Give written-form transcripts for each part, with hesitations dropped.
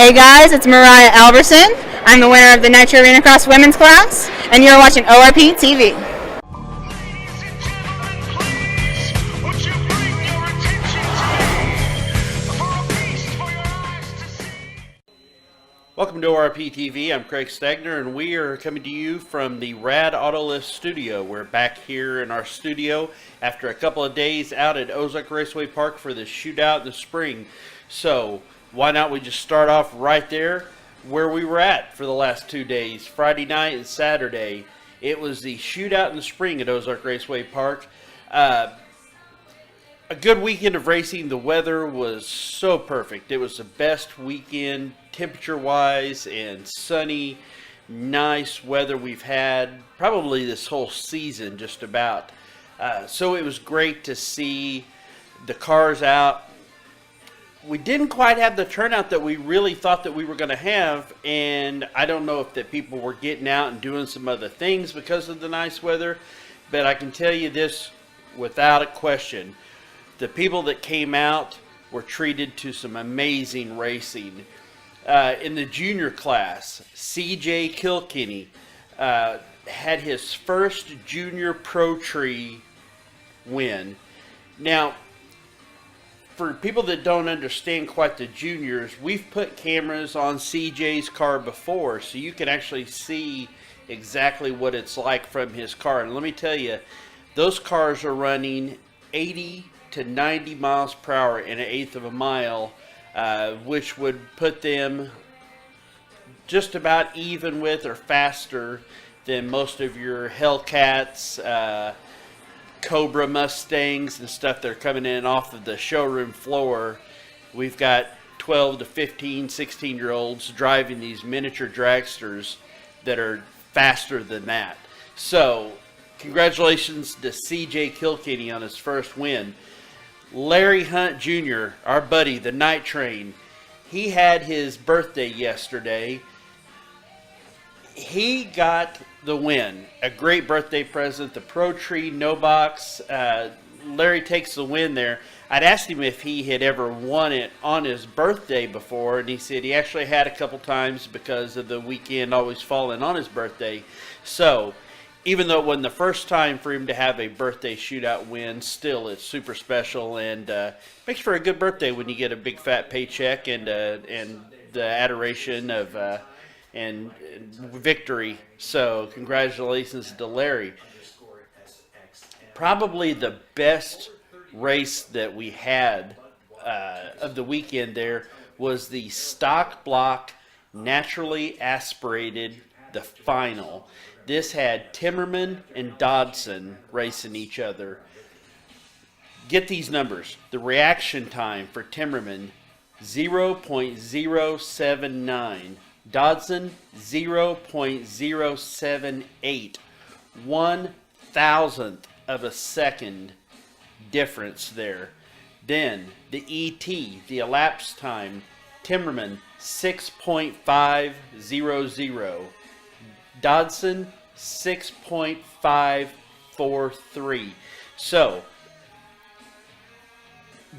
Hey guys, it's Mariah Alverson. I'm the winner of the Nitro Arena Cross Women's Class, and you're watching ORPtv. Welcome to ORPtv. I'm Craig Stegner, and we are coming to you from the Rad Autolift studio. We're back here in our studio after a couple of days out at Ozark Raceway Park for the shootout in the spring. So why not we just start off right there where we were at for the last 2 days, Friday night and Saturday. It was the shootout in the spring at Ozark Raceway Park. A good weekend of racing. The weather was so perfect. It was the best weekend temperature-wise and sunny, nice weather we've had probably this whole season just about. So it was great to see the cars out. We didn't quite have the turnout that we really thought that we were going to have, and I don't know if that people were getting out and doing some other things because of the nice weather, but I can tell you this without a question. The people that came out were treated to some amazing racing. In the junior class, CJ Kilkenny had his first junior pro tree win. Now, for people that don't understand quite the juniors, we've put cameras on CJ's car before, so you can actually see exactly what it's like from his car. And let me tell you, those cars are running 80 to 90 miles per hour in 1/8 of a mile, which would put them just about even with or faster than most of your Hellcats, Cobra Mustangs and stuff that are coming in off of the showroom floor. We've got 12 to 15, 16-year-olds driving these miniature dragsters that are faster than that. So, congratulations to CJ Kilkenny on his first win. Larry Hunt Jr., our buddy, the Night Train, he had his birthday yesterday. He got the win. A great birthday present, the Pro Tree No Box. Larry takes the win there. I'd asked him if he had ever won it on his birthday before, and he said he actually had a couple times because of the weekend always falling on his birthday. So, even though it wasn't the first time for him to have a birthday shootout win, still it's super special and makes for a good birthday when you get a big fat paycheck and the adoration of and victory. So congratulations to Larry. Probably the best race that we had of the weekend there was the stock block naturally aspirated, the final. This had Timmerman and Dodson racing each other. Get these numbers. The reaction time for Timmerman, 0.079. Dodson, 0.078. 1/1000th of a second difference there. Then the ET, the elapsed time, Timmerman, 6.500. Dodson, 6.543. So,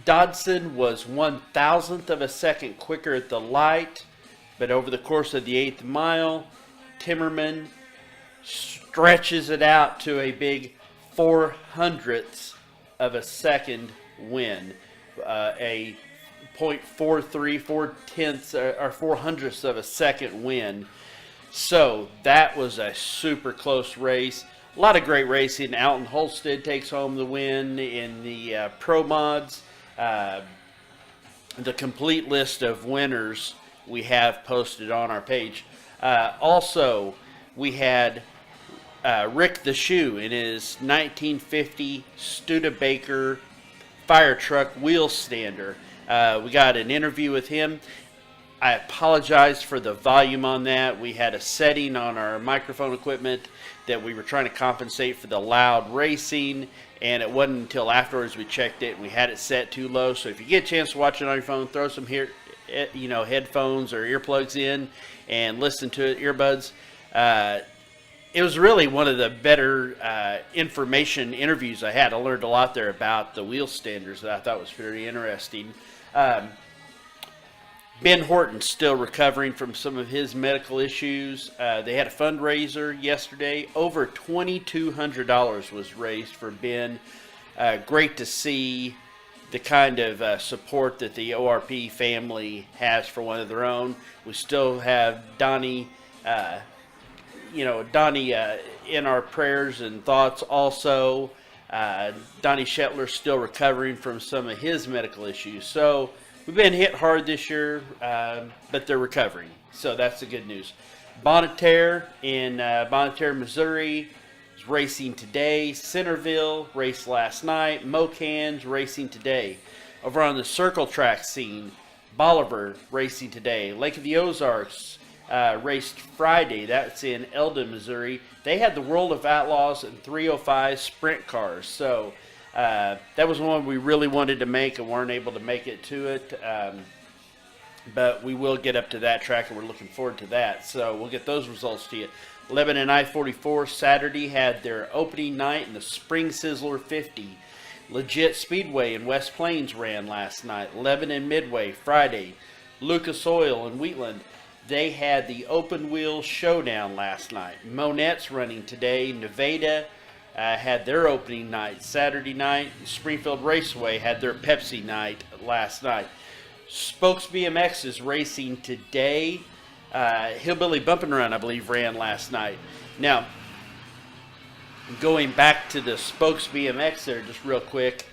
Dodson was 1/1000th of a second quicker at the light, but over the course of the 8th mile, Timmerman stretches it out to a big 400ths of a second win. A 0.43, 4/10ths or 400ths of a second win. So that was a super close race. A lot of great racing. Alton Holstead takes home the win in the Pro Mods. The complete list of winners we have posted on our page. Also, we had Rick the Shoe in his 1950 Studebaker fire truck wheel stander. We got an interview with him. I apologize for the volume on that. We had a setting on our microphone equipment that we were trying to compensate for the loud racing, and it wasn't until afterwards we checked it and we had it set too low. So if you get a chance to watch it on your phone, throw some headphones or earplugs in and listen to it, earbuds. It was really one of the better information interviews I had. I learned a lot there about the wheel standers that I thought was very interesting. Ben Horton's still recovering from some of his medical issues. They had a fundraiser yesterday. Over $2,200 was raised for Ben. Great to see the kind of support that the ORP family has for one of their own. We still have Donnie, in our prayers and thoughts also. Donnie Shetler's still recovering from some of his medical issues. So we've been hit hard this year, but they're recovering. So that's the good news. Bonneterre in Bonneterre, Missouri is racing today. Centerville raced last night. Mocan's racing today. Over on the circle track scene, Bolivar racing today. Lake of the Ozarks raced Friday. That's in Eldon, Missouri. They had the World of Outlaws and 305 sprint cars. So that was one we really wanted to make and weren't able to make it to it. But we will get up to that track, and we're looking forward to that. So we'll get those results to you. Lebanon I-44 Saturday had their opening night in the Spring Sizzler 50. Legit Speedway in West Plains ran last night. Lebanon Midway Friday. Lucas Oil in Wheatland, they had the open wheel showdown last night. Monette's running today. Nevada had their opening night Saturday night. Springfield Raceway had their Pepsi night last night. Spokes BMX is racing today. Hillbilly Bump and Run, I believe, ran last night. Now, going back to the Spokes BMX there just real quick,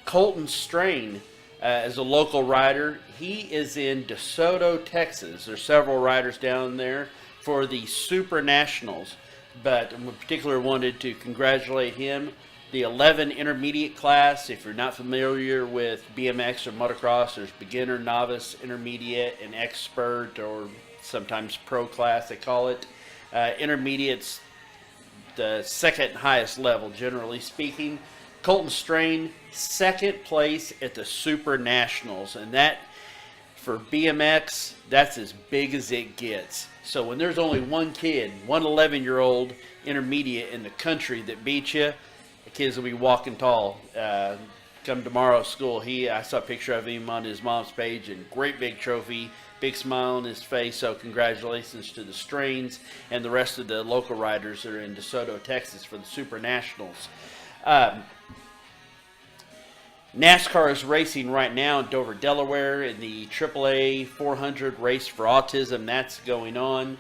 Colton Strain is a local rider. He is in DeSoto, Texas. There's several riders down there for the Super Nationals, but in particular wanted to congratulate him. The 11 intermediate class, if you're not familiar with BMX or motocross, there's beginner, novice, intermediate, and expert, or sometimes pro class they call it. Intermediate's the second highest level, generally speaking. Colton Strain, second place at the Super Nationals, and that, for BMX, that's as big as it gets. So when there's only one kid, one 11-year-old intermediate in the country that beats you, the kids will be walking tall. Come tomorrow school, I saw a picture of him on his mom's page, and great big trophy, big smile on his face. So congratulations to the Strains and the rest of the local riders that are in DeSoto, Texas for the Super Nationals. NASCAR is racing right now in Dover, Delaware in the AAA 400 race for autism. That's going on.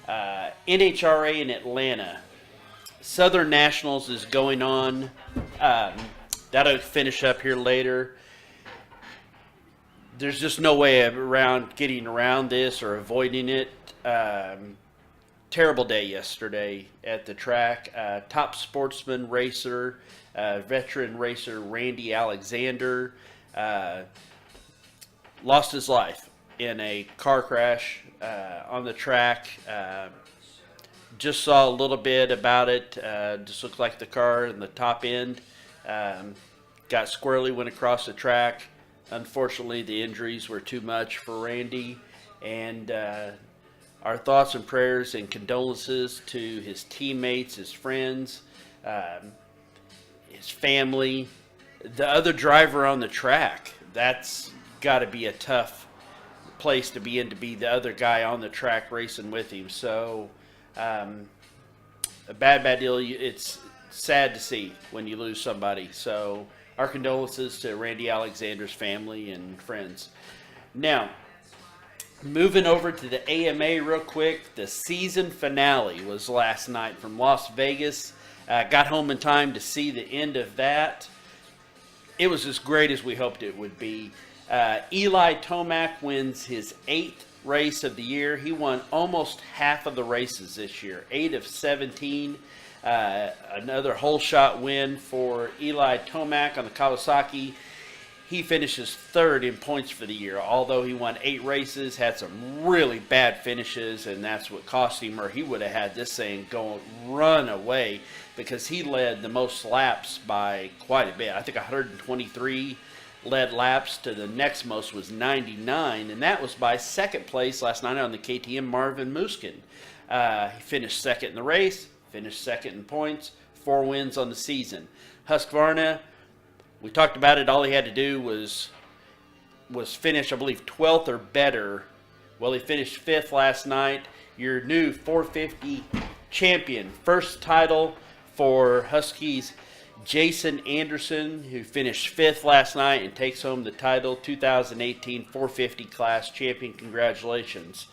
NHRA in Atlanta. Southern Nationals is going on. That'll finish up here later. There's just no way around getting around this or avoiding it. Terrible day yesterday at the track. Top sportsman racer, veteran racer Randy Alexander lost his life in a car crash on the track. Just saw a little bit about it. Just looked like the car in the top end got squarely, went across the track. Unfortunately, the injuries were too much for Randy, and our thoughts and prayers and condolences to his teammates, his friends, his family, the other driver on the track. That's got to be a tough place to be in, to be the other guy on the track racing with him. So a bad deal. It's sad to see when you lose somebody. So our condolences to Randy Alexander's family and friends. Now, moving over to the AMA real quick, the season finale was last night from Las Vegas. Got home in time to see the end of that. It was as great as we hoped it would be. Eli Tomac wins his 8th race of the year. He won almost half of the races this year, 8 of 17. Another whole shot win for Eli Tomac on the Kawasaki. He finishes 3rd in points for the year, although he won 8 races, had some really bad finishes, and that's what cost him, or he would have had this thing run away, because he led the most laps by quite a bit. I think 123 led laps, to the next most was 99, and that was by second place last night on the KTM, Marvin Muskin. He finished 2nd in the race, finished 2nd in points, 4 wins on the season. Husqvarna, we talked about it. All he had to do was was finished, I believe, 12th or better. Well, he finished 5th last night. Your new 450 champion. First title for Huskies Jason Anderson, who finished 5th last night and takes home the title. 2018 450 class champion. Congratulations.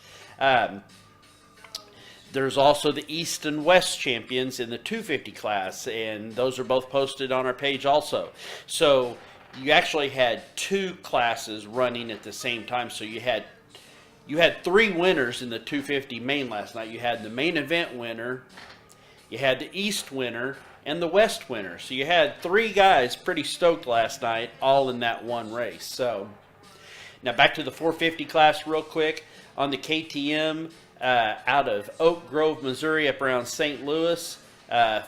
There's also the East and West champions in the 250 class, and those are both posted on our page also. So you actually had 2 classes running at the same time. So you had 3 winners in the 250 main last night. You had the main event winner, you had the East winner, and the West winner. So you had 3 guys pretty stoked last night, all in that one race. So now back to the 450 class real quick. On the KTM, out of Oak Grove, Missouri, up around St. Louis,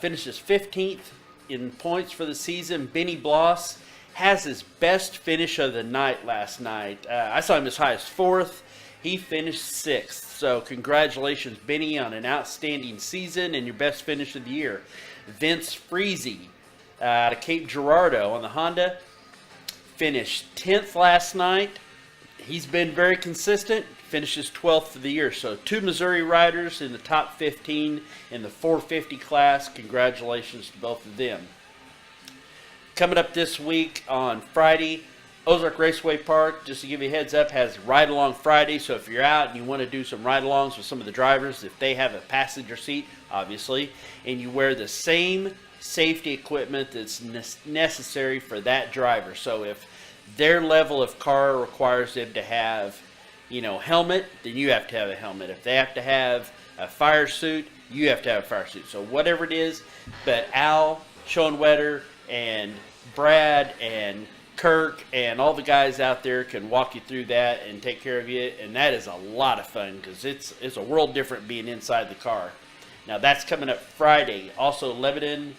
finishes 15th in points for the season. Benny Bloss has his best finish of the night last night. I saw him as high as 4th. He finished 6th. So congratulations, Benny, on an outstanding season and your best finish of the year. Vince Freezy out of Cape Girardeau on the Honda finished 10th last night. He's been very consistent. Finishes 12th for the year. So 2 Missouri riders in the top 15 in the 450 class. Congratulations to both of them. Coming up this week on Friday, Ozark Raceway Park, just to give you a heads up, has Ride Along Friday. So if you're out and you want to do some ride alongs with some of the drivers, if they have a passenger seat, obviously, and you wear the same safety equipment that's necessary for that driver. So if their level of car requires them to have, helmet, then you have to have a helmet. If they have to have a fire suit, you have to have a fire suit. So whatever it is, but Al, Schoenwetter, and Brad, and Kirk, and all the guys out there can walk you through that and take care of you, and that is a lot of fun because it's a world different being inside the car. Now that's coming up Friday. Also Lebanon,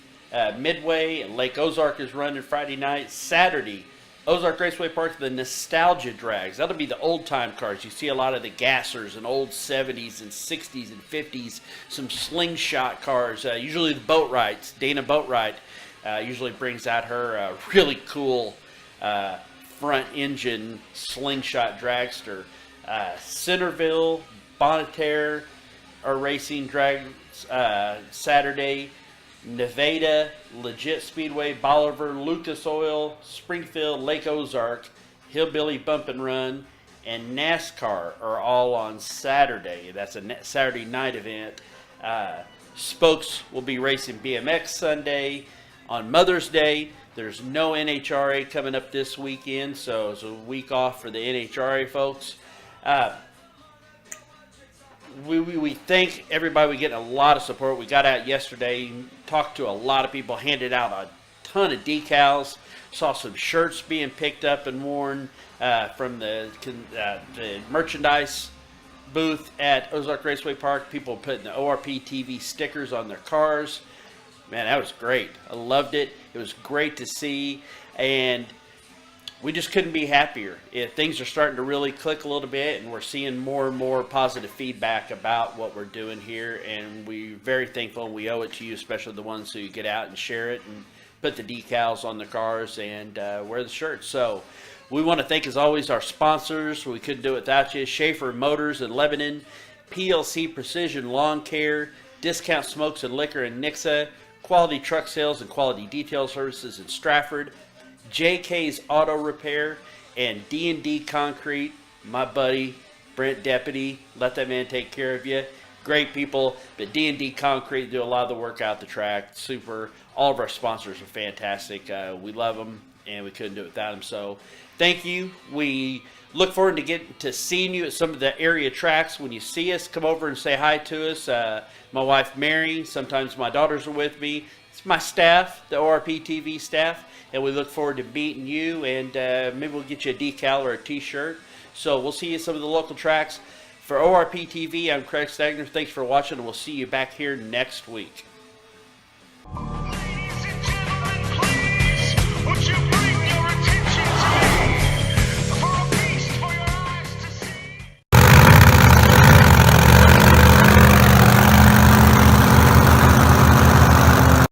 Midway, and Lake Ozark is running Friday night. Saturday, Ozark Raceway Park, the Nostalgia Drags. That'll be the old-time cars. You see a lot of the gassers and old 70s and 60s and 50s, some slingshot cars, usually the Boatwrights. Dana Boatwright usually brings out her really cool front-engine slingshot dragster. Centerville, Bonneterre are racing drags Saturday. Nevada, Legit Speedway, Bolivar, Lucas Oil, Springfield, Lake Ozark, Hillbilly Bump and Run, and NASCAR are all on Saturday. That's a Saturday night event. Spokes will be racing BMX Sunday. On Mother's Day, there's no NHRA coming up this weekend, so it's a week off for the NHRA folks. We thank everybody. We're getting a lot of support. We got out yesterday, talked to a lot of people, handed out a ton of decals, saw some shirts being picked up and worn from the merchandise booth at Ozark Raceway Park. People putting the ORPtv stickers on their cars. Man, that was great. I loved it. It was great to see, and we just couldn't be happier. Things are starting to really click a little bit, and we're seeing more and more positive feedback about what we're doing here, and we're very thankful, and we owe it to you, especially the ones who get out and share it and put the decals on the cars and wear the shirts. So we want to thank, as always, our sponsors. We couldn't do it without you. Schaefer Motors in Lebanon, PLC Precision Lawn Care, Discount Smokes and Liquor in Nixa, Quality Truck Sales and Quality Detail Services in Stratford, JK's Auto Repair, and D&D Concrete. My buddy Brent Deputy, let that man take care of you. Great people, but D&D Concrete do a lot of the work out the track. Super. All of our sponsors are fantastic. We love them, and we couldn't do it without them. So thank you. We look forward to getting to seeing you at some of the area tracks. When you see us, come over and say hi to us. My wife Mary, sometimes my daughters are with me. It's my staff, the ORPtv staff, and we look forward to meeting you, and maybe we'll get you a decal or a t-shirt. So we'll see you at some of the local tracks. For ORPtv, I'm Craig Stagner. Thanks for watching, and we'll see you back here next week.